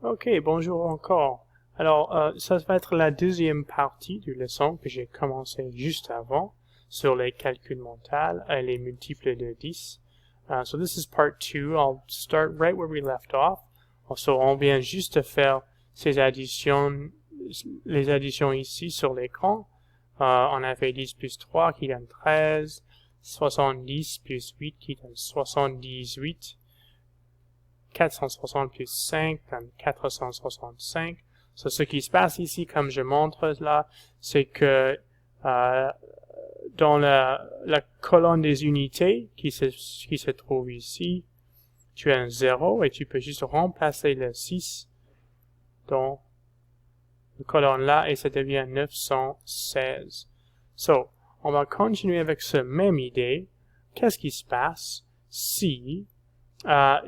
Ok, bonjour encore. Alors, ça va être la deuxième partie du leçon que j'ai commencé juste avant sur les calculs mentaux et les multiples de 10. So this is part 2. I'll start right where we left off. So on vient juste de faire ces additions, les additions ici sur l'écran. On a fait 10 plus 3 qui donne 13, 70 plus 8 qui donne 78. 460 plus 5 donne 465. So, ce qui se passe ici, comme je montre là, c'est que dans la colonne des unités qui se trouve ici, tu as un 0 et tu peux juste remplacer le 6 dans la colonne là et ça devient 916. So, on va continuer avec cette même idée. Qu'est-ce qui se passe si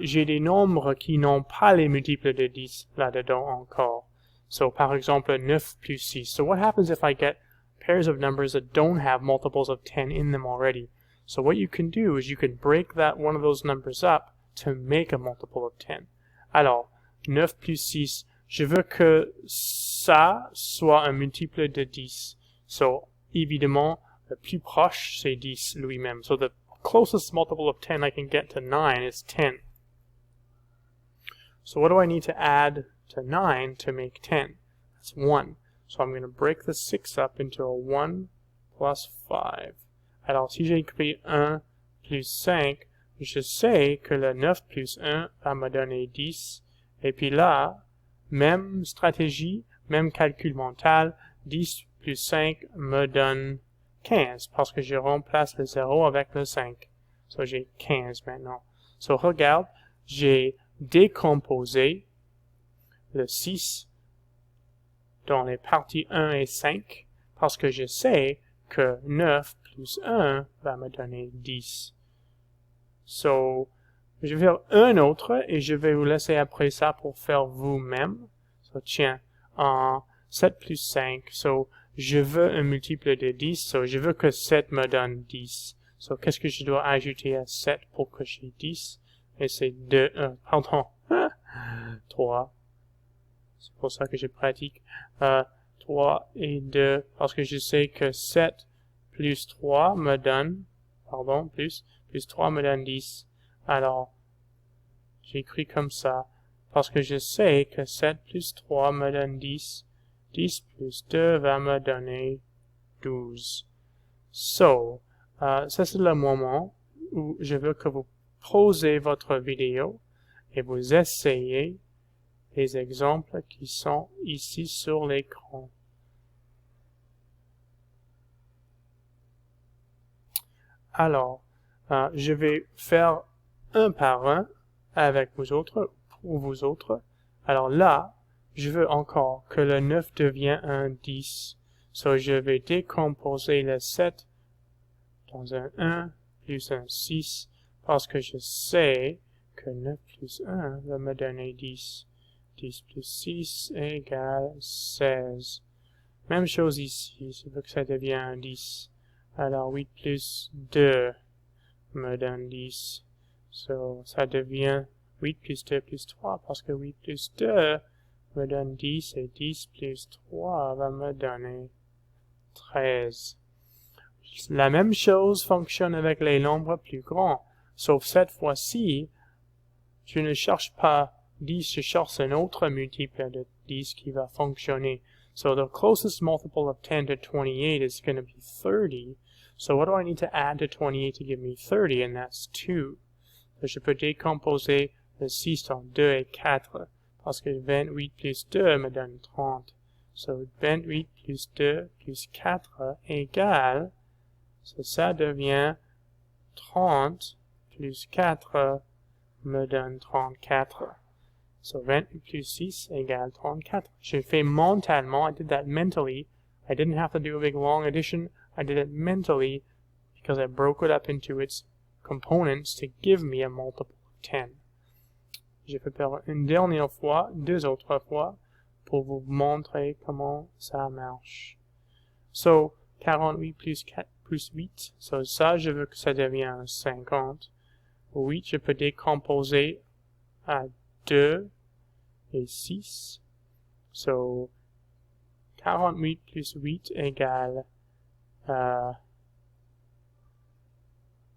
j'ai des nombres qui n'ont pas les multiples de 10 là-dedans encore? So, par exemple, 9 plus 6. So what happens if I get pairs of numbers that don't have multiples of 10 in them already? So what you can do is you can break that one of those numbers up to make a multiple of 10. Alors, 9 plus 6, je veux que ça soit un multiple de 10. So, évidemment, le plus proche, c'est 10 lui-même. So the closest multiple of 10 I can get to 9 is 10. So what do I need to add to 9 to make 10? That's 1. So I'm going to break the 6 up into a 1 plus 5. Alors, si j'écris 1 plus 5, je sais que le 9 plus 1 va me donner 10. Et puis là, même stratégie, même calcul mental, 10 plus 5 me donne 15, parce que je remplace le 0 avec le 5. So, j'ai 15 maintenant. So, regarde, j'ai décomposé le 6 dans les parties 1 et 5, parce que je sais que 9 plus 1 va me donner 10. So, je vais faire un autre, et je vais vous laisser après ça pour faire vous-même. So, tiens, en 7 plus 5, so, je veux un multiple de 10, so je veux que 7 me donne 10. So, qu'est-ce que je dois ajouter à 7 pour que j'ai 10? Et c'est 2, pardon, 3. C'est pour ça que je pratique. 3 et 2, parce que je sais que 7 plus 3 me donne, plus 3 me donne 10. Alors, j'écris comme ça, parce que je sais que 7 plus 3 me donne 10. 10 plus 2 va me donner 12. So, ça c'est le moment où je veux que vous posez votre vidéo et vous essayez les exemples qui sont ici sur l'écran. Alors, je vais faire un par un avec vous autres, pour vous autres. Alors là, je veux encore que le 9 devienne un 10. So, je vais décomposer le 7 dans un 1 plus un 6, parce que je sais que 9 plus 1 va me donner 10. 10 plus 6 égale 16. Même chose ici, je veux que ça devienne un 10. Alors 8 plus 2 me donne 10. So, ça devient 8 plus 2 plus 3, parce que 8 plus 2 me donne 10, et 10 plus 3 va me donner 13. La même chose fonctionne avec les nombres plus grands, sauf cette fois-ci, je ne cherche pas 10, je cherche un autre multiple de 10 qui va fonctionner. So the closest multiple of 10 to 28 is going to be 30. So what do I need to add to 28 to give me 30? And that's 2. So je peux décomposer le 6 en 2 et 4, parce que 28 plus 2 me donne 30. So 28 plus 2 plus 4 égale, so ça devient 30 plus 4 me donne 34. So 28 plus 6 égale 34. J'ai fait mentalement, I did that mentally. I didn't have to do a big long addition. I did it mentally because I broke it up into its components to give me a multiple of 10. Je vais faire une dernière fois, deux autres fois, pour vous montrer comment ça marche. So, 48 plus 4 plus 8. So, ça, je veux que ça devienne 50. 8, je peux décomposer à 2 et 6. So, 48 plus 8 égale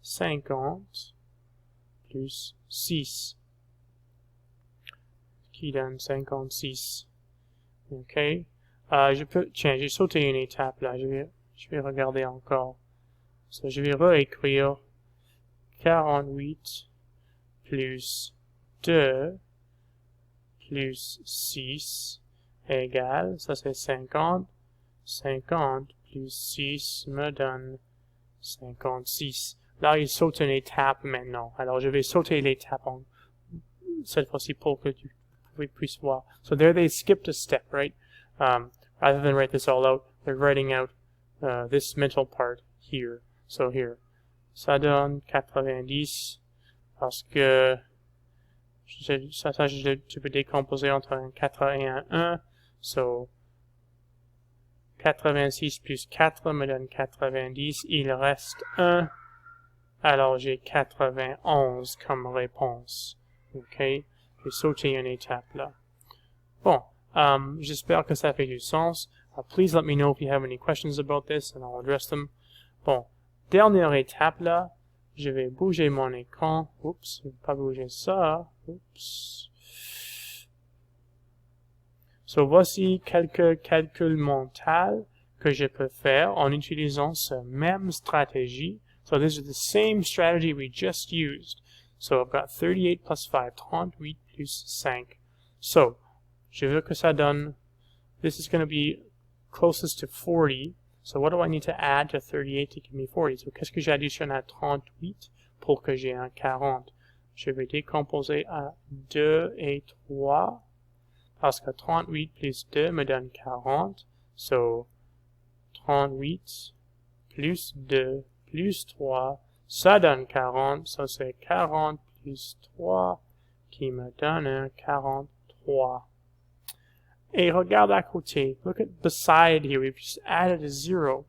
50 plus 6, qui donne 56. OK? Tiens, j'ai sauté une étape là, je vais regarder encore. So, je vais réécrire 48 plus 2 plus 6 égale, ça c'est 50. 50 plus 6 me donne 56. Là, il saute une étape maintenant. Alors, je vais sauter l'étape cette fois-ci pour que tu puisses voir. So there they skipped a step, right? Rather than write this all out, they're writing out this mental part here. So here, ça donne 90 parce que tu peux décomposer entre un 4 et un 1. So 86 plus 4 me donne 90. Il reste 1. Alors j'ai 91 comme réponse. OK? J'ai sauté une étape là. Bon, j'espère que ça fait du sens. Please let me know if you have any questions about this and I'll address them. Bon, dernière étape là. Je vais bouger mon écran. Oups, je ne vais pas bouger ça. Oups. So, voici quelques calculs mentaux que je peux faire en utilisant cette même stratégie. So, this is the same strategy we just used. So, I've got 38 plus 5, 38 plus 5. So, je veux que ça donne, this is going to be closest to 40. So, what do I need to add to 38 to give me 40? So, qu'est-ce que j'additionne à 38 pour que j'ai un 40? Je vais décomposer à 2 et 3. Parce que 38 plus 2 me donne 40. So, 38 plus 2 plus 3, ça donne 40. So, c'est 40 plus 3 qui me donne un 43. Et regarde à côté. Look at beside here. We've just added a 0.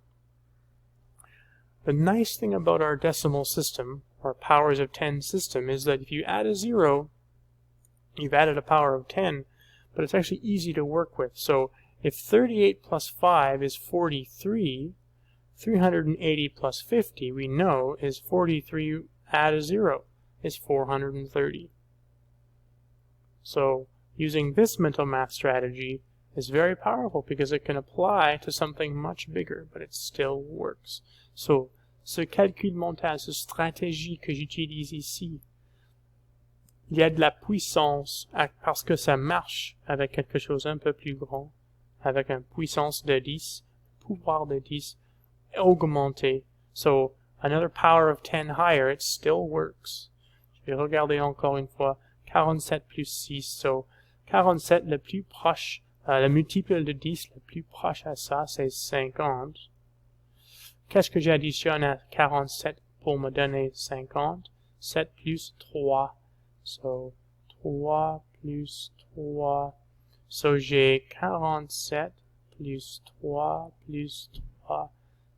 The nice thing about our decimal system, or powers of 10 system, is that if you add a 0, you've added a power of 10, but it's actually easy to work with. So if 38 plus 5 is 43, 380 plus 50, we know, is 43 add a 0, is 430. So using this mental math strategy is very powerful because it can apply to something much bigger, but it still works. So, ce calcul mental, cette stratégie que j'utilise ici, il y a de la puissance parce que ça marche avec quelque chose un peu plus grand, avec une puissance de 10, pouvoir de 10, augmenté. So, another power of 10 higher, it still works. Je vais regarder encore une fois. 47 plus 6, so 47 le plus proche, le multiple de 10 le plus proche à ça, c'est 50. Qu'est-ce que j'additionne à 47 pour me donner 50? 7 plus 3. So, 3 plus 3. So, j'ai 47 plus 3 plus 3.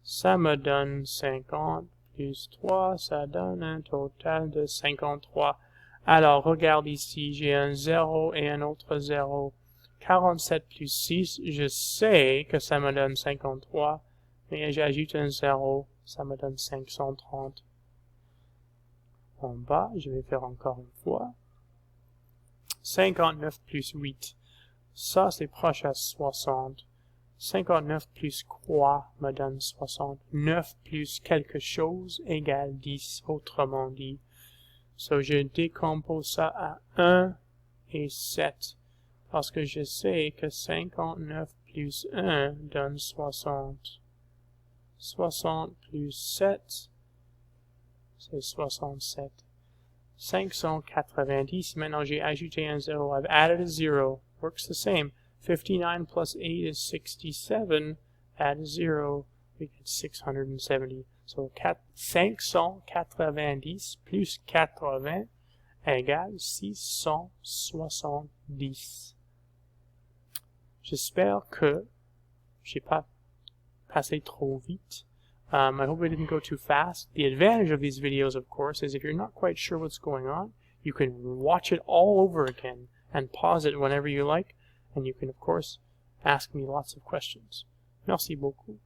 Ça me donne 50 plus 3. Ça donne un total de 53. Alors, regarde ici, j'ai un 0 et un autre 0. 47 plus 6, je sais que ça me donne 53, mais j'ajoute un 0, ça me donne 530. En bas, je vais faire encore une fois. 59 plus 8, ça c'est proche à 60. 59 plus quoi me donne 60. 9 plus quelque chose égale 10, autrement dit. So, je décompose ça à 1 et 7, parce que je sais que 59 plus 1 donne 60. 60 plus 7, c'est 67. 590, maintenant j'ai ajouté un 0. I've added a 0, works the same. 59 plus 8 is 67, add a 0, we get 670. So, 590 plus 80 égale 670. J'espère que j'ai pas passé trop vite. I hope I didn't go too fast. The advantage of these videos, of course, is if you're not quite sure what's going on, you can watch it all over again and pause it whenever you like, and you can of course ask me lots of questions. Merci beaucoup.